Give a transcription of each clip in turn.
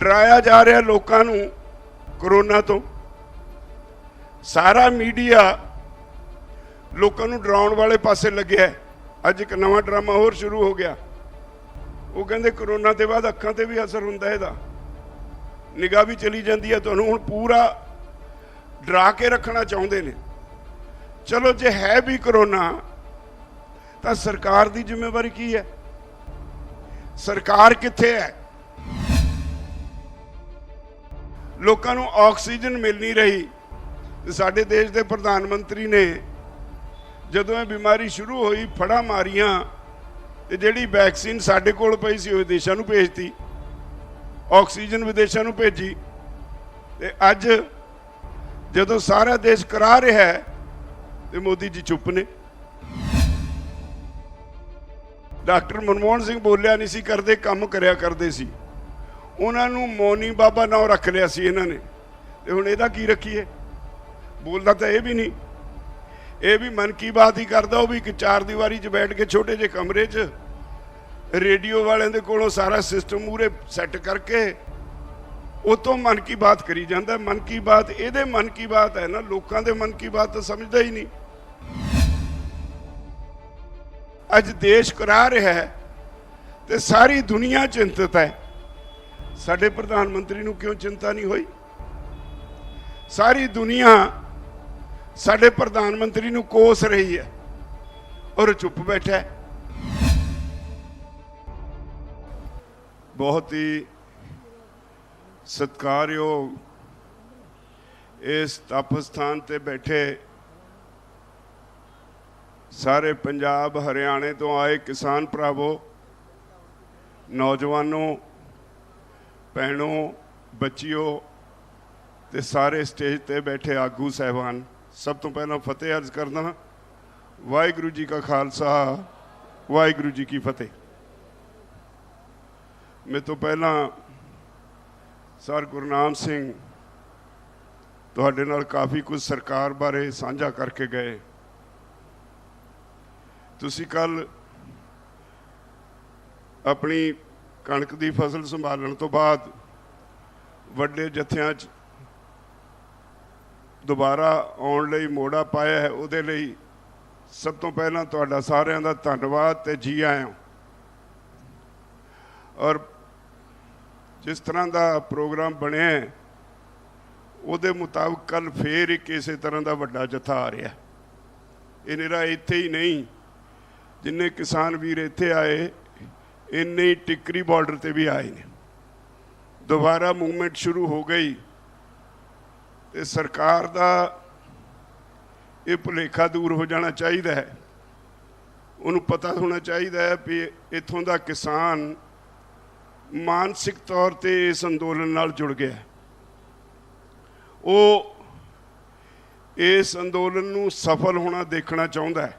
डराया जा रहा लोगों नूं कोरोना तो। सारा मीडिया लोगों नूं डराउण वाले पासे लग्या है। अज एक नवा ड्रामा होर शुरू हो गया। वो कहते कोरोना के बाद अखां ते भी असर हुंदा है, इहदा निगाह भी चली जाती है। तुहानूं हुण पूरा डरा के रखना चाहुंदे ने। चलो जे है भी कोरोना तो सरकार की जिम्मेवारी की है? सरकार कित्थे है? लोगों को ऑक्सीजन मिल नहीं रही। साडे देश के प्रधानमंत्री ने जदों ये बीमारी शुरू हुई फड़ा मारियां ते जिहड़ी वैक्सीन साडे कोल पई सी विदेशों नूं भेजती, ऑक्सीजन विदेशों नूं भेजी। ते अज जदों सारा देश करा रहा है तो मोदी जी चुप ने। डॉक्टर मनमोहन सिंह बोलिया नहीं सी करते, काम करया करते सी। उन्होंने मौनी बाबा नाम रख लिया सी इन्होंने, तो हुण इहदा की रखीए? बोलता तो यह भी नहीं, ये भी मन की बात ही करता। वो भी एक चार दीवारी च बैठ के छोटे जे कमरे च रेडियो वाले दे कोलों सारा सिस्टम मूरे सैट करके उतों मन की बात करी जाता। मन की बात ये मन की बात है ना, लोगों के मन की बात तो समझता ही नहीं। अज देश करा रहा है तो सारी दुनिया चिंतित है। साडे प्रधानमंत्री नूं क्यों चिंता नहीं हुई? सारी दुनिया साडे प्रधानमंत्री नूं कोस रही है और चुप बैठा है। बहुत ही सत्कारयोग इस तप स्थान ते बैठे सारे पंजाब हरियाणे तो आए किसान भरावो, नौजवानों, भैनों, बच्चियों ते सारे स्टेज ते बैठे आगू साहबान, सब तो पहला फतेह अर्ज करना। वाहिगुरू जी का खालसा, वाहिगुरू जी की फतेह। मैं तो पहला सर गुरनाम सिंह तुहाडे नाल काफ़ी कुछ सरकार बारे साझा करके गए। तुसी कल अपनी कणक की फसल संभालण तो बाद वड्डे जत्थियां च दोबारा आउण लई मोड़ा पाया है। उहदे लई सब तो पहला तुहाडा सारिआं दा धन्नवाद ते जी आए। और जिस तरह का प्रोग्राम बने उहदे मुताबिक कल फिर एक इस तरह का वड्डा जत्था आ रहा। ये निरा इत्थे ही नहीं, जिन्ने किसान वीर इत्थे आए इन्ने ही टिकरी बॉर्डर ते भी आए ने। दोबारा मूवमेंट शुरू हो गई तो सरकार का ये भुलेखा दूर हो जाना चाहिए है। उन्होंने पता होना चाहिए है भी इत्थों का किसान मानसिक तौर पर इस अंदोलन नाल जुड़ गया। वो इस अंदोलन नूं सफल होना देखना चाहता है,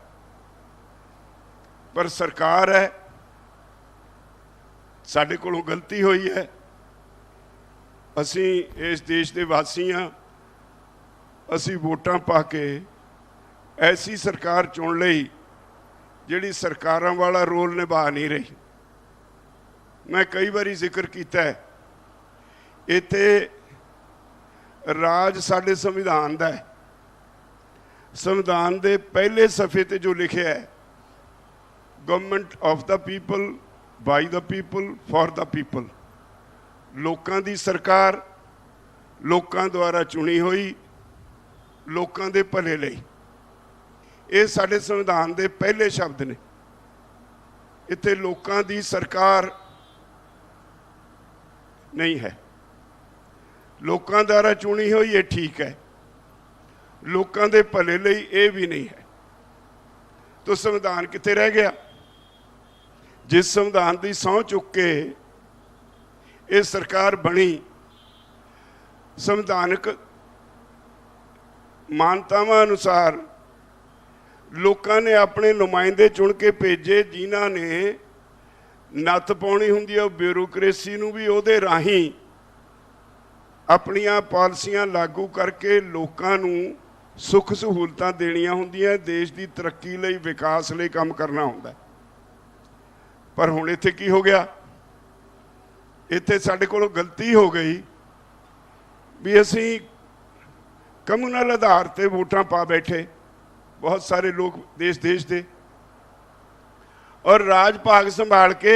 पर सरकार है साडे कोलों गलती हुई है। असी इस देश के वासी हाँ, असी वोटां पा के ऐसी सरकार चुन लई जिहड़ी सरकारां वाला रोल निभा नहीं रही। मैं कई बारी जिक्र किया है, इत्थे राज साडे संविधान दा है। संविधान दे पहले सफ़े ते जो लिखिया है, government of the people, by the people, for the people. लोकां दी सरकार, लोकां द्वारा चुनी हुई, लोकां दे भले लई। ये साडे संविधान दे पहले शब्द ने। इत्थे लोकां दी सरकार नहीं है। लोकां द्वारा चुनी हुई ये ठीक है, लोकां दे भले लई ये भी नहीं है। तो संविधान कित्थे रह गया? जिस संविधान की सौं चुक के ये सरकार बनी, संविधानक मानतावां अनुसार लोगों ने अपने नुमाइंदे चुन के भेजे, जिन्हां ने नत्थ पाउणी हुंदी है ब्यूरोक्रेसी नूं भी उहदे राहीं अपनियां पॉलिसियां लागू करके लोगों नूं सुख सहूलतां देणियां हुंदियां, देश की तरक्की लई, विकास लई काम करना हुंदा। पर हुण इत्थे की हो गया? ਇੱਥੇ ਸਾਡੇ ਕੋਲੋਂ ਗਲਤੀ ਹੋ ਗਈ ਵੀ ਅਸੀਂ ਕਮਿਊਨਲ ਆਧਾਰ ਤੇ ਵੋਟਾਂ ਪਾ ਬੈਠੇ ਬਹੁਤ ਸਾਰੇ ਲੋਕ ਦੇਸ਼ ਦੇ ਔਰ ਰਾਜ ਭਾਗ ਸੰਭਾਲ ਕੇ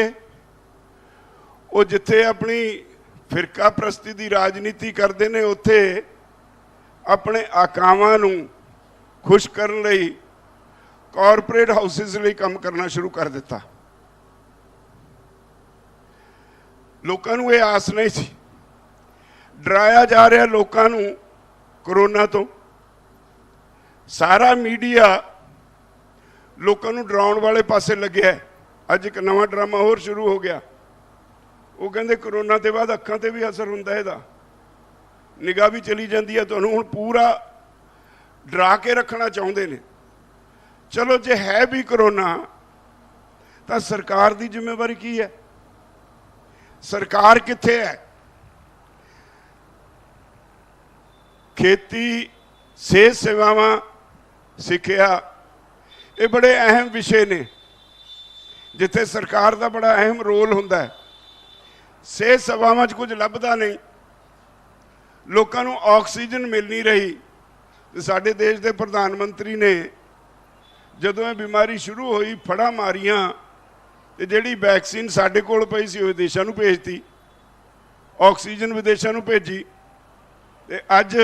ਉਹ ਜਿੱਥੇ ਆਪਣੀ ਫਿਰਕਾ ਪ੍ਰਸਤੀ ਦੀ ਰਾਜਨੀਤੀ ਕਰਦੇ ਨੇ ਉੱਥੇ ਆਪਣੇ ਆਕਾਵਾਂ ਨੂੰ ਖੁਸ਼ ਕਰਨ ਲਈ ਕਾਰਪੋਰੇਟ ਹਾਊਸਿਸ ਲਈ ਕੰਮ ਕਰਨਾ ਸ਼ੁਰੂ ਕਰ ਦਿੱਤਾ। ਲੋਕਾਂ ਨੂੰ ਇਹ ਆਸ ਨਹੀਂ ਸੀ, ਡਰਾਇਆ ਜਾ ਰਿਹਾ ਲੋਕਾਂ ਨੂੰ ਕੋਰੋਨਾ ਤੋਂ। ਸਾਰਾ ਮੀਡੀਆ ਲੋਕਾਂ ਨੂੰ ਡਰਾਉਣ ਵਾਲੇ ਪਾਸੇ ਲੱਗਿਆ। ਅੱਜ ਇੱਕ ਨਵਾਂ ਡਰਾਮਾ ਹੋਰ ਸ਼ੁਰੂ ਹੋ ਗਿਆ। ਉਹ ਕਹਿੰਦੇ ਕੋਰੋਨਾ ਤੋਂ ਬਾਅਦ ਅੱਖਾਂ ਤੇ ਵੀ ਅਸਰ ਹੁੰਦਾ, ਇਹਦਾ ਨਿਗਾਹ ਵੀ ਚਲੀ ਜਾਂਦੀ ਹੈ। ਤੁਹਾਨੂੰ ਹੁਣ ਪੂਰਾ ਡਰਾ ਕੇ ਰੱਖਣਾ ਚਾਹੁੰਦੇ ਨੇ। ਚਲੋ ਜੇ ਹੈ ਵੀ ਕੋਰੋਨਾ ਤਾਂ ਸਰਕਾਰ ਦੀ ਜ਼ਿੰਮੇਵਾਰੀ ਕੀ ਹੈ? ਸਰਕਾਰ ਕਿੱਥੇ ਹੈ? ਖੇਤੀ, ਸਿਹਤ ਸੇਵਾਵਾਂ, ਸਿੱਖਿਆ, ਇਹ ਬੜੇ ਅਹਿਮ ਵਿਸ਼ੇ ਨੇ ਜਿੱਥੇ ਸਰਕਾਰ ਦਾ ਬੜਾ ਅਹਿਮ ਰੋਲ ਹੁੰਦਾ ਹੈ। ਸਿਹਤ ਸੇਵਾਵਾਂ 'ਚ ਕੁਝ ਲੱਭਦਾ ਨਹੀਂ, ਲੋਕਾਂ ਨੂੰ ਆਕਸੀਜਨ ਮਿਲ ਨਹੀਂ ਰਹੀ। ਤੇ ਸਾਡੇ ਦੇਸ਼ ਦੇ ਪ੍ਰਧਾਨ ਮੰਤਰੀ ਨੇ ਜਦੋਂ ਇਹ ਬਿਮਾਰੀ ਸ਼ੁਰੂ ਹੋਈ ਫੜਾਂ ਮਾਰੀਆਂ ਤੇ ਜਿਹੜੀ ਵੈਕਸੀਨ ਸਾਡੇ ਕੋਲ ਪਈ ਸੀ ਉਹ ਵਿਦੇਸ਼ਾਂ ਨੂੰ ਭੇਜਤੀ, ਆਕਸੀਜਨ ਵਿਦੇਸ਼ਾਂ ਨੂੰ ਭੇਜੀ। ਤੇ ਅੱਜ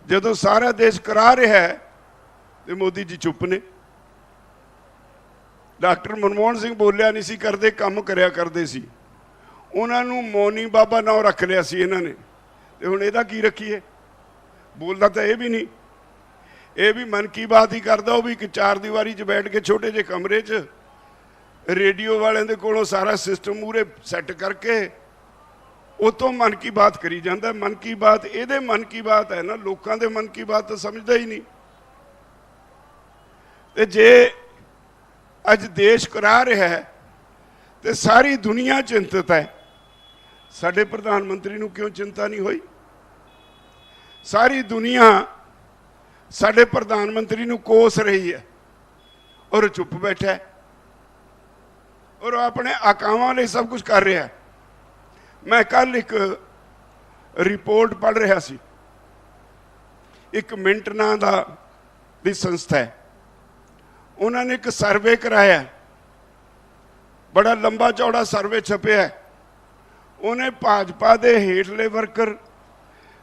ਜਦੋਂ ਸਾਰਾ ਦੇਸ਼ ਕਰਾ ਰਿਹਾ ਹੈ ਤੇ ਮੋਦੀ ਜੀ ਚੁੱਪ ਨੇ। ਡਾਕਟਰ ਮਨਮੋਹਨ ਸਿੰਘ ਬੋਲਿਆ ਨਹੀਂ ਸੀ ਕਰਦੇ, ਕੰਮ ਕਰਿਆ ਕਰਦੇ ਸੀ। ਉਹਨਾਂ ਨੂੰ ਮੌਨੀ ਬਾਬਾ ਨਾਂ ਰੱਖ ਲਿਆ ਸੀ ਇਹਨਾਂ ਨੇ, ਤੇ ਹੁਣ ਇਹਦਾ ਕੀ ਰੱਖੀਏ? ਬੋਲਦਾ ਤਾਂ ਇਹ ਵੀ ਨਹੀਂ, ਇਹ ਵੀ ਮਨ ਕੀ ਬਾਤ ਹੀ ਕਰਦਾ। ਉਹ ਵੀ ਇੱਕ ਚਾਰ ਦੀਵਾਰੀ 'ਚ ਬੈਠ ਕੇ ਛੋਟੇ ਜਿਹੇ ਕਮਰੇ 'ਚ ਰੇਡੀਓ ਵਾਲਿਆਂ ਦੇ ਕੋਲੋਂ ਸਾਰਾ ਸਿਸਟਮ ਮੂਹਰੇ ਸੈੱਟ ਕਰਕੇ ਉਤੋਂ ਮਨ ਕੀ ਬਾਤ ਕਰੀ ਜਾਂਦਾ। ਮਨ ਕੀ ਬਾਤ ਇਹਦੇ ਮਨ ਕੀ ਬਾਤ ਹੈ ਨਾ, ਲੋਕਾਂ ਦੇ ਮਨ ਕੀ ਬਾਤ ਤਾਂ ਸਮਝਦਾ ਹੀ ਨਹੀਂ। ਤੇ ਜੇ ਅੱਜ ਦੇਸ਼ ਕਰਾ ਰਿਹਾ ਹੈ ਤੇ ਸਾਰੀ ਦੁਨੀਆ ਚਿੰਤਤ ਹੈ, ਸਾਡੇ ਪ੍ਰਧਾਨ ਮੰਤਰੀ ਨੂੰ ਕਿਉਂ ਚਿੰਤਾ ਨਹੀਂ ਹੋਈ? ਸਾਰੀ ਦੁਨੀਆ ਸਾਡੇ ਪ੍ਰਧਾਨ ਮੰਤਰੀ ਨੂੰ ਕੋਸ ਰਹੀ ਹੈ ਔਰ ਚੁੱਪ ਬੈਠਾ ਹੈ ਔਰ ਆਪਣੇ ਆਕਾਵਾਂ ਲਈ ਸਭ ਕੁਝ ਕਰ ਰਿਹਾ ਹੈ। ਮੈਂ ਕੱਲ ਇੱਕ ਰਿਪੋਰਟ ਪੜ੍ਹ ਰਿਹਾ ਸੀ, ਇੱਕ ਮਿੰਟ ਨਾਂ ਦੀ ਸੰਸਥਾ ਹੈ, ਉਹਨਾਂ ਨੇ ਇੱਕ ਸਰਵੇ ਕਰਾਇਆ, ਬੜਾ ਲੰਬਾ ਚੌੜਾ ਸਰਵੇ ਛਪਿਆ। ਉਹਨੇ ਭਾਜਪਾ ਦੇ ਹੇਠਲੇ ਵਰਕਰ,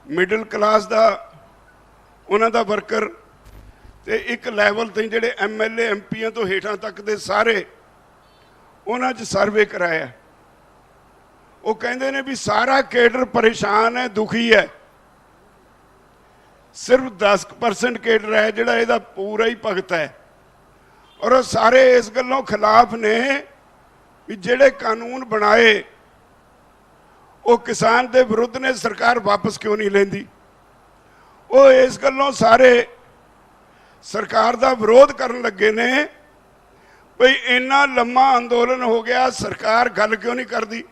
ਮਿਡਲ ਕਲਾਸ ਦਾ ਉਹਨਾਂ ਦਾ ਵਰਕਰ ਤੇ ਇੱਕ ਲੈਵਲ ਤੇ ਜਿਹੜੇ MLA MPਆਂ ਤੋਂ ਹੇਠਾਂ ਤੱਕ ਦੇ ਸਾਰੇ, ਉਹਨਾਂ 'ਚ ਸਰਵੇ ਕਰਾਇਆ। ਉਹ ਕਹਿੰਦੇ ਨੇ ਵੀ ਸਾਰਾ ਕੇਡਰ ਪਰੇਸ਼ਾਨ ਹੈ, ਦੁਖੀ ਹੈ। ਸਿਰਫ 10% ਕੇਡਰ ਹੈ ਜਿਹੜਾ ਇਹਦਾ ਪੂਰਾ ਹੀ ਭਗਤ ਹੈ। ਔਰ ਉਹ ਸਾਰੇ ਇਸ ਗੱਲੋਂ ਖਿਲਾਫ ਨੇ ਵੀ ਜਿਹੜੇ ਕਾਨੂੰਨ ਬਣਾਏ ਉਹ ਕਿਸਾਨ ਦੇ ਵਿਰੁੱਧ ਨੇ, ਸਰਕਾਰ ਵਾਪਸ ਕਿਉਂ ਨਹੀਂ ਲੈਂਦੀ? ਉਹ ਇਸ ਗੱਲੋਂ ਸਾਰੇ ਸਰਕਾਰ ਦਾ ਵਿਰੋਧ ਕਰਨ ਲੱਗੇ ਨੇ ਵੀ ਇੰਨਾ ਲੰਮਾ ਅੰਦੋਲਨ ਹੋ ਗਿਆ, ਸਰਕਾਰ ਗੱਲ ਕਿਉਂ ਨਹੀਂ ਕਰਦੀ?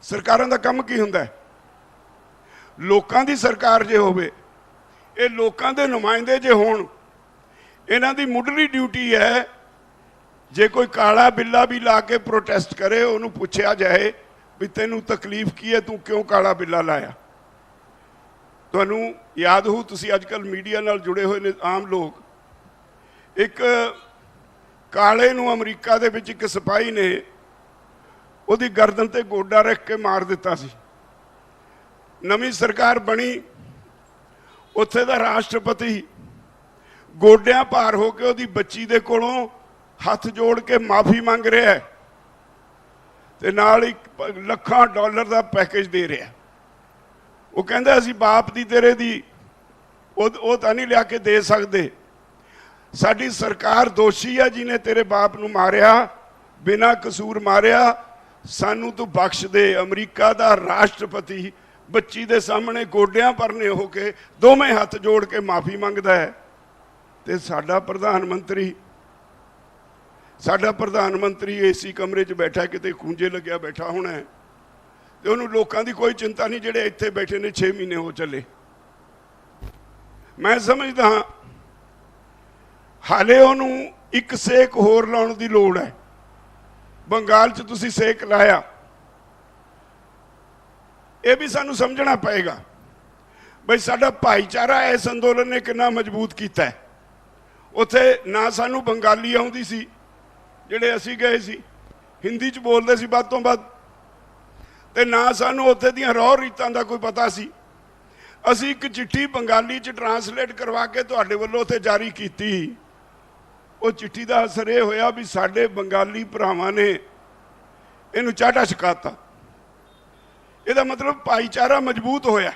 ਸਰਕਾਰਾਂ ਦਾ ਕੰਮ ਕੀ ਹੁੰਦਾ? ਲੋਕਾਂ ਦੀ ਸਰਕਾਰ ਜੇ ਹੋਵੇ, ਇਹ ਲੋਕਾਂ ਦੇ ਨੁਮਾਇੰਦੇ ਜੇ ਹੋਣ, ਇਹਨਾਂ ਦੀ ਮੁੱਢਲੀ ਡਿਊਟੀ ਹੈ ਜੇ ਕੋਈ ਕਾਲਾ ਬਿੱਲਾ ਵੀ ਲਾ ਕੇ ਪ੍ਰੋਟੈਸਟ ਕਰੇ ਉਹਨੂੰ ਪੁੱਛਿਆ ਜਾਏ ਵੀ ਤੈਨੂੰ ਤਕਲੀਫ ਕੀ ਹੈ, ਤੂੰ ਕਿਉਂ ਕਾਲਾ ਬਿੱਲਾ ਲਾਇਆ? ਤੁਹਾਨੂੰ ਯਾਦ ਹੋਊ, ਤੁਸੀਂ ਅੱਜ ਕੱਲ੍ਹ ਮੀਡੀਆ ਨਾਲ ਜੁੜੇ ਹੋਏ ਨੇ ਆਮ ਲੋਕ, ਇੱਕ ਕਾਲੇ ਨੂੰ ਅਮਰੀਕਾ ਦੇ ਵਿੱਚ ਇੱਕ ਸਿਪਾਹੀ ਨੇ ਉਹਦੀ ਗਰਦਨ ਤੇ ਗੋਡਾ ਰੱਖ ਕੇ ਮਾਰ ਦਿੱਤਾ ਸੀ। ਨਵੀਂ ਸਰਕਾਰ ਬਣੀ, ਉੱਥੇ ਦਾ ਰਾਸ਼ਟਰਪਤੀ ਗੋਡਿਆਂ ਭਾਰ ਹੋ ਕੇ ਉਹਦੀ ਬੱਚੀ ਦੇ ਕੋਲੋਂ ਹੱਥ ਜੋੜ ਕੇ ਮਾਫੀ ਮੰਗ ਰਿਹਾ ਹੈ ਤੇ ਨਾਲ ਹੀ ਲੱਖਾਂ ਡਾਲਰ ਦਾ ਪੈਕੇਜ ਦੇ ਰਿਹਾ। ਉਹ ਕਹਿੰਦਾ ਅਸੀਂ ਬਾਪ ਦੀ ਤੇਰੇ ਦੀ ਉਹ ਤਾਂ ਨਹੀਂ ਲਿਆ ਕੇ ਦੇ ਸਕਦੇ, ਸਾਡੀ ਸਰਕਾਰ ਦੋਸ਼ੀ ਹੈ ਜਿਹਨੇ ਤੇਰੇ ਬਾਪ ਨੂੰ ਮਾਰਿਆ, ਬਿਨਾਂ ਕਸੂਰ ਮਾਰਿਆ, ਸਾਨੂੰ ਤੂੰ ਬਖਸ਼ ਦੇ। ਅਮਰੀਕਾ ਦਾ ਰਾਸ਼ਟਰਪਤੀ ਬੱਚੀ ਦੇ ਸਾਹਮਣੇ ਗੋਡਿਆਂ ਭਰਨੇ ਹੋ ਕੇ ਦੋਵੇਂ ਹੱਥ ਜੋੜ ਕੇ ਮਾਫੀ ਮੰਗਦਾ ਹੈ। ਤੇ ਸਾਡਾ ਪ੍ਰਧਾਨ ਮੰਤਰੀ ਏਸੀ ਕਮਰੇ 'ਚ ਬੈਠਾ, ਕਿਤੇ ਖੂੰਜੇ ਲੱਗਿਆ ਬੈਠਾ ਹੋਣਾ, ਤੇ ਉਹਨੂੰ ਲੋਕਾਂ ਦੀ ਕੋਈ ਚਿੰਤਾ ਨਹੀਂ ਜਿਹੜੇ ਇੱਥੇ ਬੈਠੇ ਨੇ 6 ਮਹੀਨੇ ਹੋ ਚੱਲੇ। ਮੈਂ ਸਮਝਦਾ ਹਾਂ ਹਾਲੇ ਉਹਨੂੰ ਇੱਕ ਸੇਕ ਹੋਰ ਲਾਉਣ ਦੀ ਲੋੜ ਹੈ। ਬੰਗਾਲ 'ਚ ਤੁਸੀਂ ਸੇਕ ਲਾਇਆ, ये भी सानू समझना पएगा बई साडा भाईचारा इस अंदोलन ने कितना मजबूत किया है। उत्थे ना सानू बंगाली आउंदी सी, जिहड़े असीं गए सी हिंदी च बोलदे सी वध तों वध, ते ना सानू उत्थे दीयां रौह रीतां दा कोई पता सी। असीं एक चिट्ठी बंगाली च ट्रांसलेट करवा के तुहाडे वल्लों उत्थे जारी कीती। वो चिट्ठी का असर यह होया भी साडे बंगाली भरावां ने इहनूं चाढ़ा छकाता। इहदा मतलब भाईचारा मजबूत होया,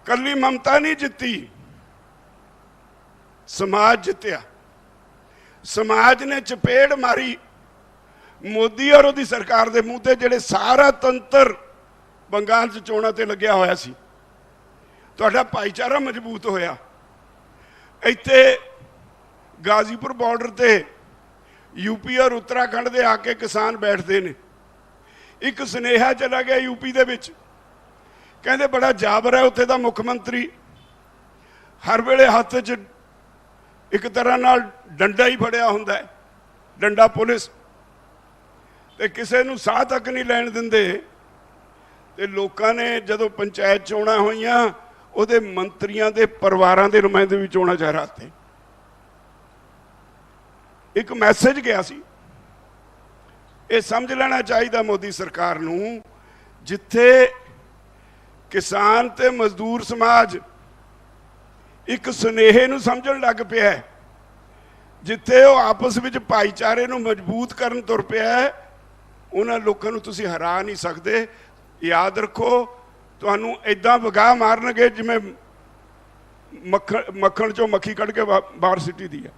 कल्ली ममता नहीं जित्ती, समाज जित्या। समाज ने चपेड़ मारी मोदी और उहदी सरकार दे मूँह ते, जिहड़े सारा तंत्र बंगाल च चोणां ते लग्या होया सी। तुहाडा भाईचारा मजबूत होया। इत्थे गाजीपुर बॉर्डर ते यूपी और उत्तराखंड दे आके किसान बैठते हैं। एक सुनेहा चला गया यूपी दे विच, कहते बड़ा जाबर है उत्थे दा मुख्यमंत्री, हर वेले हत्थ च एक तरह नाल डंडा ही फड़िया हुंदा है, डंडा पुलिस, ते किसे नूं साह तक नहीं लैण दिंदे। ते लोकां ने जदों पंचायत चोणां होईयां उहदे मंत्रियां दे परिवारां दे नुमाइंदे भी चोणां च हराते। एक मैसेज गया सी, ये समझ लेना चाहिए मोदी सरकार नूं, जिथे किसान ते मजदूर समाज एक सुनेहे नूं समझण लग पिया है, जिथे वो आपस विच भाईचारे नूं मजबूत करन तुर पिया है, उन्हां लोकां नूं तुसीं हरा नहीं सकदे। याद रखो, तुहानूं इदां वगाह मारनगे जिवें मक्खण चों मक्खी कढ़ के बाहर सिटी दी है।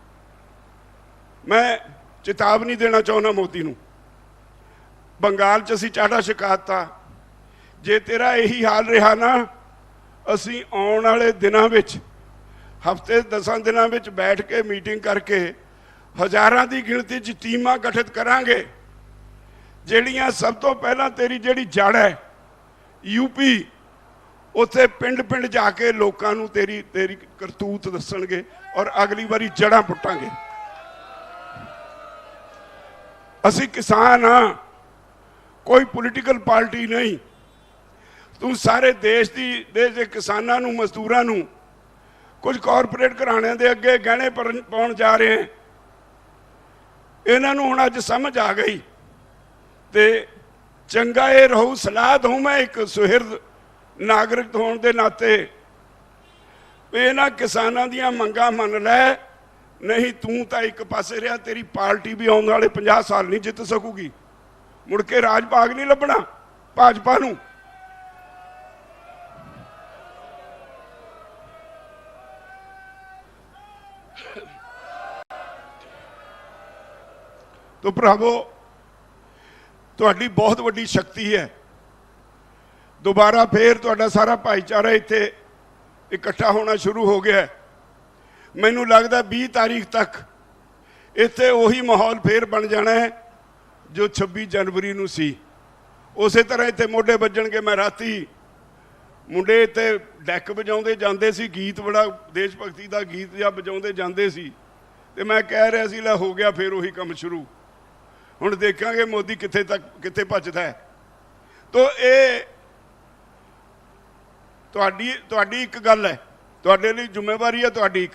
मैं चेतावनी देना चाहुंदा मोदी नूं, बंगाल च असीं चाढ़ा छकाता। जे तेरा यही हाल रहा ना, असीं आउण वाले दिनां विच हफ्ते 10 दिनां विच बैठ के मीटिंग करके हज़ारां दी गिणती च टीमां गठित करांगे, जिहड़ियां सब तो पहलां तेरी जिहड़ी जड़ है यूपी, उत्थे पिंड पिंड जाके लोकां नूं तेरी तेरी करतूत दस्सणगे और अगली बारी जड़ां पुट्टांगे। असीं किसान हाँ, कोई पोलिटिकल पार्टी नहीं। तू सारे देश के किसानों नूं, मजदूरां नूं, कुछ कॉरपोरेट घराणिਆਂ दे अगे गहने पाउण जा रहे हैं। इन्हां नूं हुण अज समझ आ गई, ते चंगा ये रहू, सलाह दूँ मैं एक सुहिरद नागरिक होने के नाते, इन्हां किसानां दीयां मंगां मन लै, नहीं तू तो एक पासे रहा, तेरी पार्टी भी आने वाले 50 साल नहीं जित सकूगी, मुड़ के राज भाग नहीं लभना भाजपा नूं। तो भरावो, तुहाडी बहुत वड्डी शक्ति है। दोबारा फिर तुहाडा सारा भाईचारा इत्थे इकट्ठा होना शुरू हो गया। मैनू लगता 20 तारीख तक इत्थे उही माहौल फिर बन जाना है जो 26 जनवरी नूं सी। उस तरह इत्थे मोढे वजणगे। मैं राती मुंडे इत्थे डैक वजाउंदे जांदे सी, गीत बड़ा देश भगती का गीत जिहा वजाउंदे जांदे सी, ते मैं कह रहा सी ला हो गया फिर उही काम शुरू। हुण देखांगे मोदी कित्थे तक कित्थे भजदा है। तो ये तुहाडी एक गल है, तुहाडे लई जिम्मेवारी है तुहाडी एक,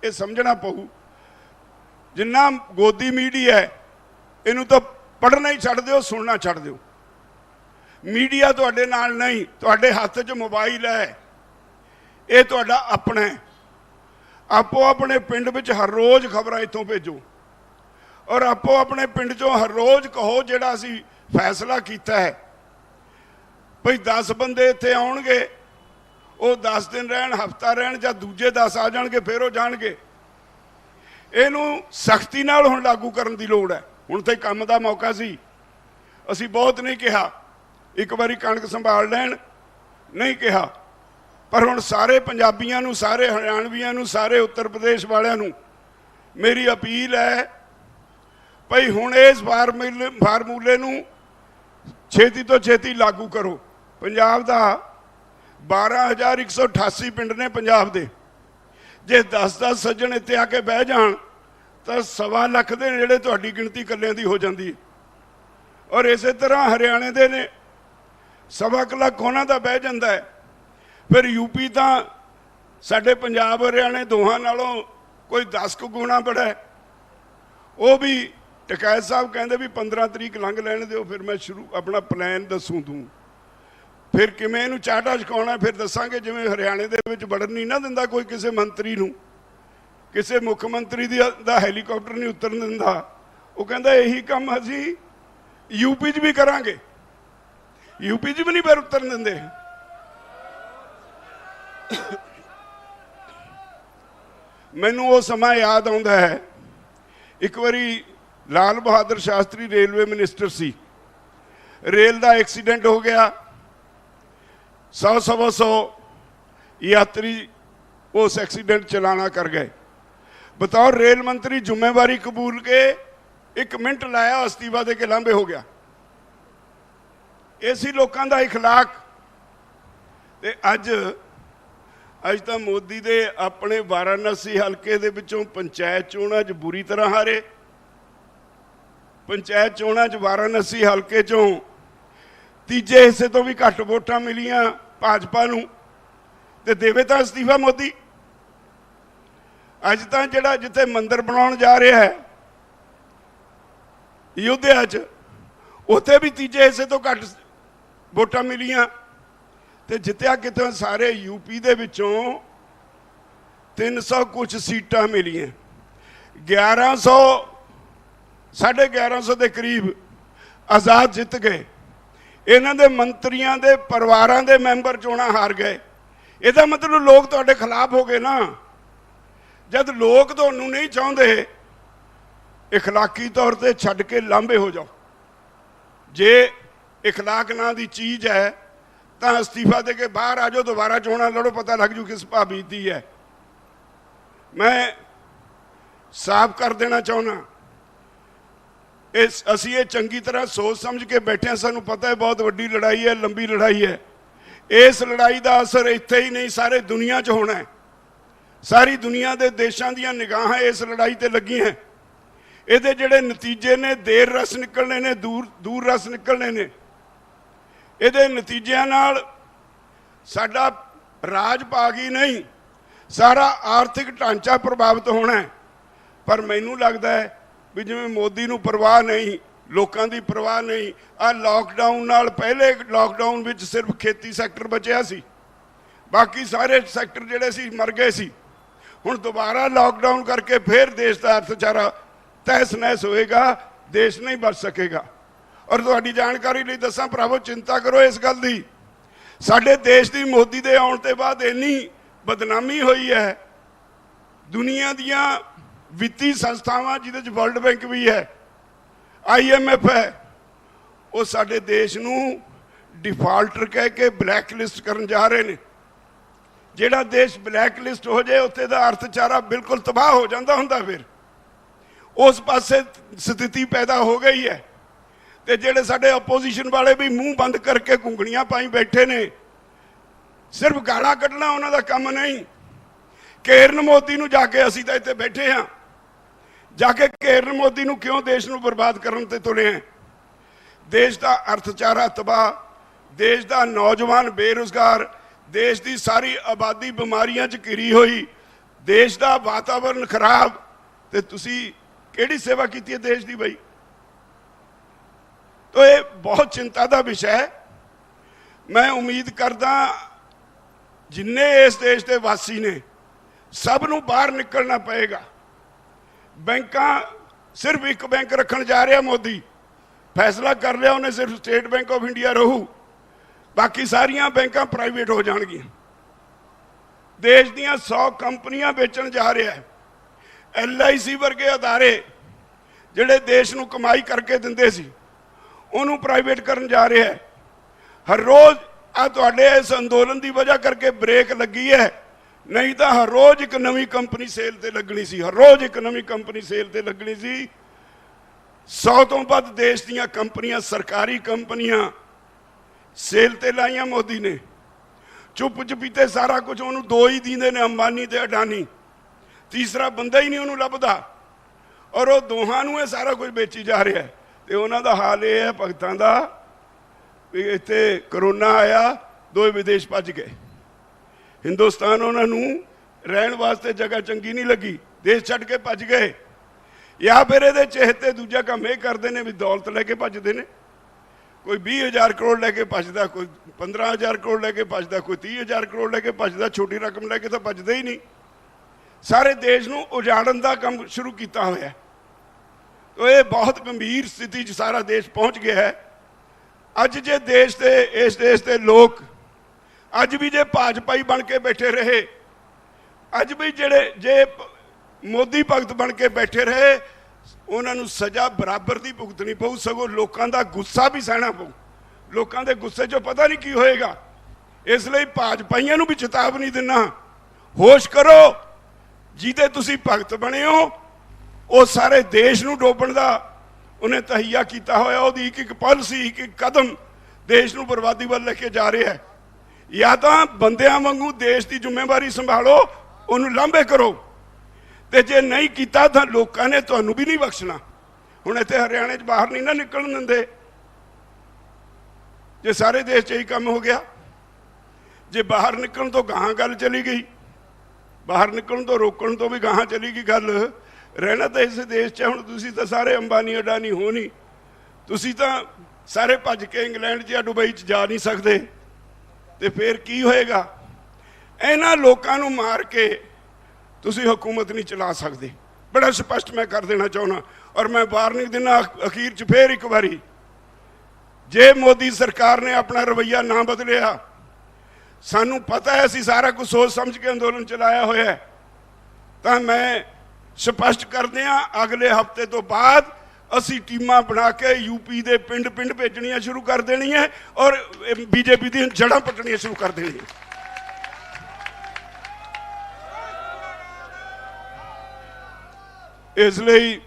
ये समझना पऊ। जिन्ना गोदी मीडिया है इनू तो पढ़ना ही छड्ड दिओ, सुनना छड्ड दिओ। मीडिया तुहाडे नाल नहीं, तुहाडे हत्थ 'च मोबाइल है, ये तुहाडा अपना है। आपो अपने पिंड विच हर रोज़ खबरां इत्थों भेजो, और आपो अपने पिंड चों हर रोज़ कहो जिहड़ा असीं फैसला कीता है भई 10 बंदे इत्थे आउणगे, वो 10 दिन रहन, हफ्ता रहन, जां दूजे 10 आ जाणगे फिर वो जाणगे। इहनूं सख्ती नाल हुण लागू करन दी लोड़ है। हुण ते काम दा मौका सी। असीं बहुत नहीं कहा, एक बारी कणक संभाल लैण, नहीं कहा, पर हुण सारे पंजाबियां नूं, सारे हरियाणवियां नूं, सारे उत्तर प्रदेश वालियां नूं मेरी अपील है भई हुण इस फार्मूले नूं छेती तो छेती लागू करो। पंजाब दा 12,188 पिंड ने पंजाब दे, जे 10-10 सज्जण इत्थे आके बह जाण तो 1.25 लाख दे नेड़े तुहाडी गिणती कल्लियां दी हो जांदी है। और इस तरह हरियाणे दे ने सवा क लख उन्हां दा बह जांदा है। फिर यूपी तो साडे पंजाब हरियाणे दोहां नालों कोई 10 कुछ गुणा बड़ा है। वो भी टकैत साहब कहते भी 15 तरीक लंघ लैण दिओ, फिर मैं शुरू अपना प्लैन दसूं तूं, फिर किवें इहनूं चाटा छकाउणा, फिर दसांगे। जिवें हरियाणे दे विच वड़न नहीं ना दिंदा कोई किसी मंत्री नूं, किसी मुख मंत्री दा हैलीकॉप्टर नहीं उतरन दिंदा, वो कहंदा यही काम असीं यूपी च भी करांगे। यूपी च भी नहीं फिर उतरन दिंदे। मैनूं वो समा याद आउंदा है, एक बारी लाल बहादुर शास्त्री रेलवे मिनिस्टर सी, रेल का एक्सीडेंट हो गया, 100-125 यात्री उस एक्सीडेंट चलाना कर गए। बतौर रेल मंत्री जिम्मेवारी कबूल के 1 मिनट लाया, अस्तीफा दे के लांबे हो गया। ऐसी लोगों का इखलाक। ते अज तो मोदी दे अपने वाराणसी हल्के दे विचों पंचायत चोणां च बुरी तरह हारे। पंचायत चोणां च वाराणसी हल्के चों तीजे हिस्से तो भी घट वोटां मिलियां भाजपा नूं, ते देवे तां अस्तीफा मोदी। अज तां जिहड़ा जिथे मंदिर बनाउण जा रहा है अयोध्या च, उत्थे भी तीजे हिस्से तो घट वोटां मिलियां, ते जित्तिया कितों सारे यूपी दे विचों 300 कुछ सीटां मिलियां। 1100 1150 के करीब आज़ाद जित गए। इन्हां दे मंत्रियों के परिवारों के मैंबर चोणां हार गए। इसका मतलब लोग तुहाडे खिलाफ हो गए ना। जब लोग तुहानूं नहीं चाहते, इखलाकी तौर पर छड्ड के लांबे हो जाओ। जे इखलाक नां दी चीज़ है तो अस्तीफा दे के बाहर आ जाओ, दोबारा चोणां लड़ो, पता लग जू किस भाव बीती है। मैं साफ कर देना चाहना, इस असी ये चंगी तरह सोच समझ के बैठे हैं। सानू पता है बहुत वड्डी लड़ाई है, लंबी लड़ाई है। इस लड़ाई का असर इत्थे ही नहीं सारे दुनिया च होना है। सारी दुनिया के देशों दी निगाहां इस लड़ाई ते लगी हैं। इहदे जिहड़े नतीजे ने देर रस निकलने ने, दूर रस निकलने ने। इहदे नतीजिਆਂ नाल साडा राज भागी नहीं, सारा आर्थिक ढांचा प्रभावित होना है। पर मैनू लगता है भी जिवें मोदी नूं परवाह नहीं, लोगों की परवाह नहीं। आ लॉकडाउन नाल पहले लॉकडाउन विच सिर्फ खेती सैक्टर बचिया सी, बाकी सारे सैक्टर जिहड़े सी मर गए सी। हुण दोबारा लॉकडाउन करके फिर देश का अर्थचारा तहस नहस होएगा, देश नहीं बच सकेगा। और तुहाडी जानकारी लई दसां भरावो, चिंता करो इस गल दी। साडे देश की मोदी दे आउण ते बाद इन्नी बदनामी हुई है। दुनिया दियां वित्तीय संस्थावां जिहदे च वर्ल्ड बैंक भी है, IMF है, वो साडे देश नूं डिफाल्टर कह के ब्लैक लिस्ट करन जा रहे हैं। जिहड़ा देश ब्लैक लिस्ट हो जाए उत्थे दा अर्थचारा बिल्कुल तबाह हो जाता हुंदा। फिर उस पासे स्थिति पैदा हो गई है। ते जिहड़े साडे अपोजिशन वाले भी मुंह बंद करके घुंगणियां पाई बैठे ने, सिर्फ गालां कढना उन्हां दा काम नहीं। केरन मोदी नूं जाके असीं तां इत्थे बैठे हाँ, जाके केरन मोदी नूं क्यों देश नूं बर्बाद करन ते तुले हैं। देश का अर्थचारा तबाह, देश का नौजवान बेरोजगार, देश की सारी आबादी बीमारियां च घिरी हुई, देश का वातावरण खराब। ते तुसीं किहड़ी सेवा कीती है देश की बई। तो ये बहुत चिंता का विषय है। मैं उम्मीद करदा जिन्ने इस देश के वासी ने सब नूं बाहर निकलना पएगा। बैंकां सिर्फ एक बैंक रखण जा रहा मोदी, फैसला कर लिया उन्हें, सिर्फ स्टेट बैंक ऑफ इंडिया रहू, बाकी सारियां बैंकां प्राइवेट हो जाणगियां। देश दीयां 100 कंपनियां बेचण जा रहा है। LIC वर्गे अदारे जिहड़े देश नूं कमाई करके दिंदे सी, उन्होंने प्राइवेट करन जा रहा है। हर रोज़ आ तुहाडे इस अंदोलन की वजह करके ब्रेक लगी है, नहीं तो हर रोज़ एक नवी कंपनी सेल ते लगनी सी। हर रोज़ एक नवी कंपनी सेल ते लगनी सी। 100 तो वध देश दीयां कंपनियां, सरकारी कंपनियां सेल ते लाइयां मोदी ने। चुप चपीते सारा कुछ उन्होंने 2 ही दींदे ने, अंबानी ते अडानी। तीसरा बंदा ही नहीं उन्होंने लभदा, और वो दोहां नूं सारा कुछ बेची जा रहा है। तो उन्हों का हाल यह है भगतां दा ਵੀ ਇੱਥੇ ਕਰੋਨਾ ਆਇਆ, ਦੋਵੇਂ ਵਿਦੇਸ਼ ਭੱਜ ਗਏ। ਹਿੰਦੁਸਤਾਨ ਉਹਨਾਂ ਨੂੰ ਰਹਿਣ ਵਾਸਤੇ ਜਗ੍ਹਾ ਚੰਗੀ ਨਹੀਂ ਲੱਗੀ, ਦੇਸ਼ ਛੱਡ ਕੇ ਭੱਜ ਗਏ। ਜਾਂ ਫਿਰ ਇਹਦੇ ਚਹਤੇ ਦੂਜਾ ਕੰਮ ਇਹ ਕਰਦੇ ਨੇ ਵੀ ਦੌਲਤ ਲੈ ਕੇ ਭੱਜਦੇ ਨੇ। ਕੋਈ 20,000 ਕਰੋੜ ਲੈ ਕੇ ਭੱਜਦਾ, ਕੋਈ 15,000 ਕਰੋੜ ਲੈ ਕੇ ਭੱਜਦਾ, ਕੋਈ 30,000 ਕਰੋੜ ਲੈ ਕੇ ਭੱਜਦਾ। ਛੋਟੀ ਰਕਮ ਲੈ ਕੇ ਤਾਂ ਭੱਜਦੇ ਹੀ ਨਹੀਂ। ਸਾਰੇ ਦੇਸ਼ ਨੂੰ ਉਜਾੜਨ ਦਾ ਕੰਮ ਸ਼ੁਰੂ ਕੀਤਾ ਹੋਇਆ। ਤਾਂ ਇਹ ਬਹੁਤ ਗੰਭੀਰ ਸਥਿਤੀ 'ਚ ਸਾਰਾ ਦੇਸ਼ ਪਹੁੰਚ ਗਿਆ ਹੈ। ਅੱਜ ਜੇ ਦੇਸ਼ ਦੇ ਇਸ ਦੇਸ਼ ਦੇ ਲੋਕ ਅੱਜ ਵੀ ਜੇ ਭਾਜਪਾਈ ਬਣ ਕੇ ਬੈਠੇ ਰਹੇ, ਅੱਜ ਵੀ ਜਿਹੜੇ ਜੇ ਮੋਦੀ ਭਗਤ ਬਣ ਕੇ ਬੈਠੇ ਰਹੇ, ਉਹਨਾਂ ਨੂੰ ਸਜ਼ਾ ਬਰਾਬਰ ਦੀ ਭੁਗਤਣੀ ਪਊ। ਸਗੋਂ ਲੋਕਾਂ ਦਾ ਗੁੱਸਾ ਵੀ ਸਹਿਣਾ ਪਊ। ਲੋਕਾਂ ਦੇ ਗੁੱਸੇ 'ਚੋਂ ਪਤਾ ਨਹੀਂ ਕੀ ਹੋਏਗਾ। ਇਸ ਲਈ ਭਾਜਪਾਈਆਂ ਨੂੰ ਵੀ ਚੇਤਾਵਨੀ ਦਿੰਦਾ, ਹੋਸ਼ ਕਰੋ। ਜਿਹਦੇ ਤੁਸੀਂ ਭਗਤ ਬਣੇ ਹੋ, ਉਹ ਸਾਰੇ ਦੇਸ਼ ਨੂੰ ਡੋਬਣ ਦਾ ਉਹਨੇ ਤਹਈਆ ਕੀਤਾ ਹੋਇਆ। ਉਹਦੀ ਇੱਕ ਇੱਕ ਪਾਲਿਸੀ, ਇੱਕ ਇੱਕ ਕਦਮ ਦੇਸ਼ ਨੂੰ ਬਰਬਾਦੀ ਵੱਲ ਲੈ ਕੇ ਜਾ ਰਿਹਾ ਹੈ। ਜਾਂ ਤਾਂ ਬੰਦਿਆਂ ਵਾਂਗੂ ਦੇਸ਼ ਦੀ ਜ਼ਿੰਮੇਵਾਰੀ ਸੰਭਾਲੋ, ਉਹਨੂੰ ਲਾਂਭੇ ਕਰੋ, ਤੇ ਜੇ ਨਹੀਂ ਕੀਤਾ ਤਾਂ ਲੋਕਾਂ ਨੇ ਤੁਹਾਨੂੰ ਵੀ ਨਹੀਂ ਬਖਸ਼ਣਾ। ਹੁਣ ਇੱਥੇ ਹਰਿਆਣੇ 'ਚ ਬਾਹਰ ਨਹੀਂ ਨਾ ਨਿਕਲਣ ਦਿੰਦੇ। ਜੇ ਸਾਰੇ ਦੇਸ਼ 'ਚ ਇਹੀ ਕੰਮ ਹੋ ਗਿਆ, ਜੇ ਬਾਹਰ ਨਿਕਲਣ ਤੋਂ ਗਾਹਾਂ ਗੱਲ ਚਲੀ ਗਈ, ਬਾਹਰ ਨਿਕਲਣ ਤੋਂ ਰੋਕਣ ਤੋਂ ਵੀ ਗਾਹਾਂ ਚਲੀ ਗਈ ਗੱਲ। ਰਹਿਣਾ ਤਾਂ ਇਸ ਦੇਸ਼ 'ਚ। ਹੁਣ ਤੁਸੀਂ ਤਾਂ ਸਾਰੇ ਅੰਬਾਨੀ ਅਡਾਨੀ ਹੋ ਨਹੀਂ, ਤੁਸੀਂ ਤਾਂ ਸਾਰੇ ਭੱਜ ਕੇ ਇੰਗਲੈਂਡ 'ਚ ਜਾਂ ਦੁਬਈ 'ਚ ਜਾ ਨਹੀਂ ਸਕਦੇ। ਤੇ ਫਿਰ ਕੀ ਹੋਏਗਾ? ਇਹਨਾਂ ਲੋਕਾਂ ਨੂੰ ਮਾਰ ਕੇ ਤੁਸੀਂ ਹਕੂਮਤ ਨਹੀਂ ਚਲਾ ਸਕਦੇ। ਬੜਾ ਸਪਸ਼ਟ ਮੈਂ ਕਰ ਦੇਣਾ ਚਾਹੁੰਦਾ। ਔਰ ਮੈਂ ਵਾਰਨਿੰਗ ਦਿੰਦਾ ਅਖੀਰ 'ਚ ਫੇਰ ਇੱਕ ਵਾਰੀ, ਜੇ ਮੋਦੀ ਸਰਕਾਰ ਨੇ ਆਪਣਾ ਰਵੱਈਆ ਨਾ ਬਦਲਿਆ, ਸਾਨੂੰ ਪਤਾ ਹੈ ਅਸੀਂ ਸਾਰਾ ਕੁਝ ਸੋਚ ਸਮਝ ਕੇ ਅੰਦੋਲਨ ਚਲਾਇਆ ਹੋਇਆ, ਤਾਂ ਮੈਂ ਸਪਸ਼ਟ ਕਰਦੇ ਹਾਂ ਅਗਲੇ ਹਫ਼ਤੇ ਤੋਂ ਬਾਅਦ ਅਸੀਂ ਟੀਮਾਂ ਬਣਾ ਕੇ ਯੂਪੀ ਦੇ ਪਿੰਡ ਪਿੰਡ ਭੇਜਣੀਆਂ ਸ਼ੁਰੂ ਕਰ ਦੇਣੀਆਂ ਔਰ ਬੀਜੇਪੀ ਦੀਆਂ ਜੜ੍ਹਾਂ ਪੱਟਣੀਆਂ ਸ਼ੁਰੂ ਕਰ ਦੇਣੀਆਂ। ਇਸ ਲਈ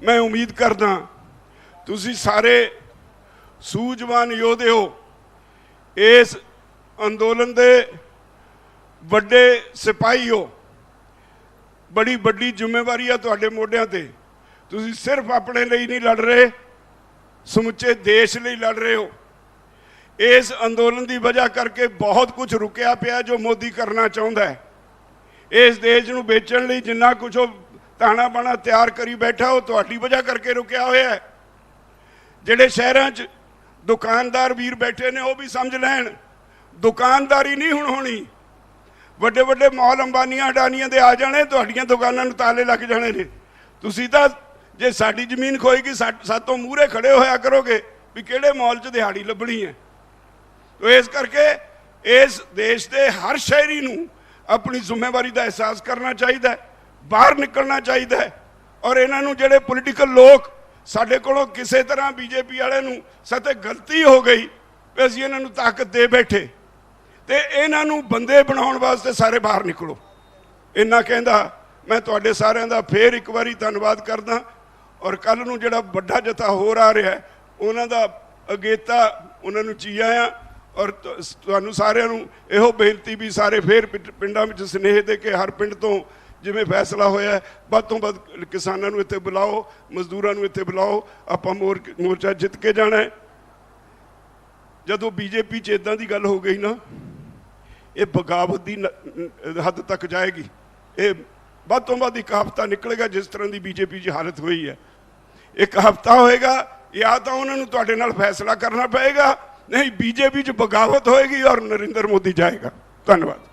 ਮੈਂ ਉਮੀਦ ਕਰਦਾ ਤੁਸੀਂ ਸਾਰੇ ਸੂਝਵਾਨ ਯੋਧੇ ਹੋ। ਇਸ ਅੰਦੋਲਨ ਦੇ ਵੱਡੇ ਸਿਪਾਹੀ ਹੋ। ਬੜੀ ਵੱਡੀ ਜ਼ਿੰਮੇਵਾਰੀ ਆ ਤੁਹਾਡੇ ਮੋਢਿਆਂ ਤੇ। ਤੁਸੀਂ ਸਿਰਫ ਆਪਣੇ ਲਈ ਨਹੀਂ ਲੜ ਰਹੇ, ਸਮੁੱਚੇ ਦੇਸ਼ ਲਈ ਲੜ ਰਹੇ ਹੋ। ਇਸ ਅੰਦੋਲਨ ਦੀ ਵਜ੍ਹਾ ਕਰਕੇ ਬਹੁਤ ਕੁਝ ਰੁਕਿਆ ਪਿਆ ਜੋ ਮੋਦੀ ਕਰਨਾ ਚਾਹੁੰਦਾ ਹੈ। ਇਸ ਦੇਸ਼ ਨੂੰ ਵੇਚਣ ਲਈ ਜਿੰਨਾ ਕੁਝ ਉਹ ਤਾਣਾ ਬਾਣਾ ਤਿਆਰ ਕਰੀ ਬੈਠਾ, ਉਹ ਤੁਹਾਡੀ ਵਜ੍ਹਾ ਕਰਕੇ ਰੁਕਿਆ ਹੋਇਆ ਹੈ। ਜਿਹੜੇ ਸ਼ਹਿਰਾਂ 'ਚ ਦੁਕਾਨਦਾਰ ਵੀਰ ਬੈਠੇ ਨੇ, ਉਹ ਵੀ ਸਮਝ ਲੈਣ, ਦੁਕਾਨਦਾਰੀ ਨਹੀਂ ਹੁਣ ਹੋਣੀ। ਵੱਡੇ ਵੱਡੇ ਮਾਲ ਅੰਬਾਨੀਆਂ ਅਡਾਨੀਆਂ ਦੇ ਆ ਜਾਣੇ, ਤੁਹਾਡੀਆਂ ਦੁਕਾਨਾਂ ਨੂੰ ਤਾਲੇ ਲੱਗ ਜਾਣੇ ਨੇ। ਤੁਸੀਂ ਤਾਂ ਜੇ ਸਾਡੀ ਜ਼ਮੀਨ ਖੋਏਗੀ ਸਾਤੋਂ ਮੂਹਰੇ ਖੜੇ ਹੋਇਆ ਕਰੋਗੇ ਵੀ ਕਿਹੜੇ ਮਾਲ 'ਚ ਦਿਹਾੜੀ ਲੱਭਣੀ ਹੈ। ਤੋ ਇਸ ਕਰਕੇ ਇਸ ਦੇਸ਼ ਦੇ ਹਰ ਸ਼ਹਿਰੀ ਨੂੰ ਆਪਣੀ ਜ਼ਿੰਮੇਵਾਰੀ ਦਾ ਅਹਿਸਾਸ ਕਰਨਾ ਚਾਹੀਦਾ, ਬਾਹਰ ਨਿਕਲਣਾ ਚਾਹੀਦਾ। ਔਰ ਇਹਨਾਂ ਨੂੰ ਜਿਹੜੇ ਪੋਲੀਟੀਕਲ ਲੋਕ ਸਾਡੇ ਕੋਲੋਂ ਕਿਸੇ ਤਰ੍ਹਾਂ ਬੀਜੇਪੀ ਵਾਲਿਆਂ ਨੂੰ ਸਾਤੇ ਗਲਤੀ ਹੋ ਗਈ ਵੀ ਅਸੀਂ ਇਹਨਾਂ ਨੂੰ ਤਾਕਤ ਦੇ ਬੈਠੇ, ਤੇ ਇਹਨਾਂ ਨੂੰ ਬੰਦੇ ਬਣਾਉਣ ਵਾਸਤੇ ਸਾਰੇ ਬਾਹਰ ਨਿਕਲੋ। ਇੰਨਾ ਕਹਿੰਦਾ ਮੈਂ ਤੁਹਾਡੇ ਸਾਰਿਆਂ ਦਾ ਫੇਰ ਇੱਕ ਵਾਰੀ ਧੰਨਵਾਦ ਕਰਦਾ। ਔਰ ਕੱਲ ਨੂੰ ਜਿਹੜਾ ਵੱਡਾ ਜਥਾ ਹੋਰ ਆ ਰਿਹਾ, ਉਹਨਾਂ ਦਾ ਅਗੇਤਾ ਉਹਨਾਂ ਨੂੰ ਚੀ ਆਇਆ। ਔਰ ਤੁਹਾਨੂੰ ਸਾਰਿਆਂ ਨੂੰ ਇਹੋ ਬੇਨਤੀ ਵੀ ਸਾਰੇ ਫੇਰ ਪਿੰਡਾਂ ਵਿੱਚ ਸੁਨੇਹੇ ਦੇ ਕੇ ਹਰ ਪਿੰਡ ਤੋਂ ਜਿਵੇਂ ਫੈਸਲਾ ਹੋਇਆ ਵੱਧ ਤੋਂ ਵੱਧ ਕਿਸਾਨਾਂ ਨੂੰ ਇੱਥੇ ਬੁਲਾਓ, ਮਜ਼ਦੂਰਾਂ ਨੂੰ ਇੱਥੇ ਬੁਲਾਓ। ਆਪਾਂ ਮੋਰਚਾ ਜਿੱਤ ਕੇ ਜਾਣਾ। ਜਦੋਂ ਬੀਜੇਪੀ 'ਚ ਇੱਦਾਂ ਦੀ ਗੱਲ ਹੋ ਗਈ ਨਾ, ਇਹ ਬਗਾਵਤ ਦੀ ਹੱਦ ਤੱਕ ਜਾਏਗੀ। ਇਹ ਵੱਧ ਤੋਂ ਵੱਧ ਇੱਕ ਹਫ਼ਤਾ ਨਿਕਲੇਗਾ। ਜਿਸ ਤਰ੍ਹਾਂ ਦੀ ਬੀਜੇਪੀ 'ਚ ਹਾਲਤ ਹੋਈ ਹੈ, ਇੱਕ ਹਫ਼ਤਾ ਹੋਏਗਾ। ਜਾਂ ਤਾਂ ਉਹਨਾਂ ਨੂੰ ਤੁਹਾਡੇ ਨਾਲ ਫੈਸਲਾ ਕਰਨਾ ਪਏਗਾ, ਨਹੀਂ ਬੀਜੇਪੀ 'ਚ ਬਗਾਵਤ ਹੋਏਗੀ ਔਰ ਨਰਿੰਦਰ ਮੋਦੀ ਜਾਏਗਾ। ਧੰਨਵਾਦ।